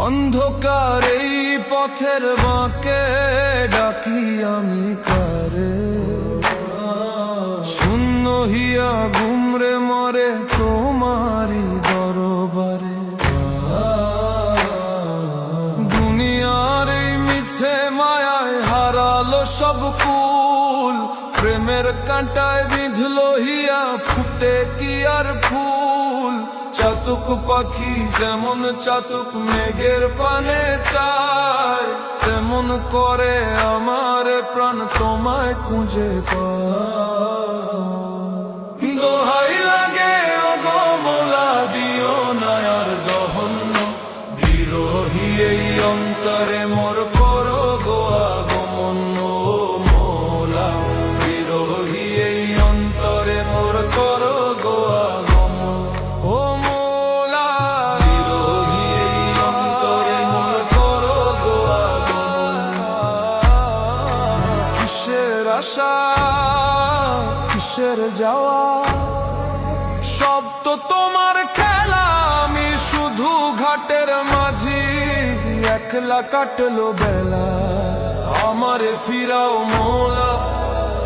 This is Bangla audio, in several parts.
অন্ধকার এই পথের বাঁকে ডাকি আমি কারে, শূন্য হিয়া গুমরে মরে তোমারি দরবারে। দুনিয়ার এই মিছে মায়ায় হারালো সব কুল, প্রেমের কাঁটায় বিঁধলো হিয়া ফুটে কি আর ফুল। চাতক পাখি যেমন চাতক মেঘের পানে চায়, তেমন করে আমার প্রাণ তোমায় খুঁজে পায়। দোহাই লাগে ওগো মোলা দিও না আর দহন, বিরোহী এই অন্তরে মোর করো গো আগমন। মোলা বিরোহী এই অন্তরে মোর করো গো আগমন। ও মোলা বিরোহী এই অন্তরে মোর করো গো আগমন। কিসের আশা কিসের যাওয়া, সব তো তোমার খেলা। আমি শুধু ঘাটের মাঝি, একলা কাটলো বেলা। আমারে ফিরাও মোলা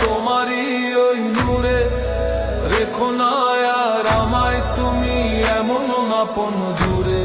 তোমারই ওই নূরে, রেখো না আর আমায় তুমি এমন আপন দূরে।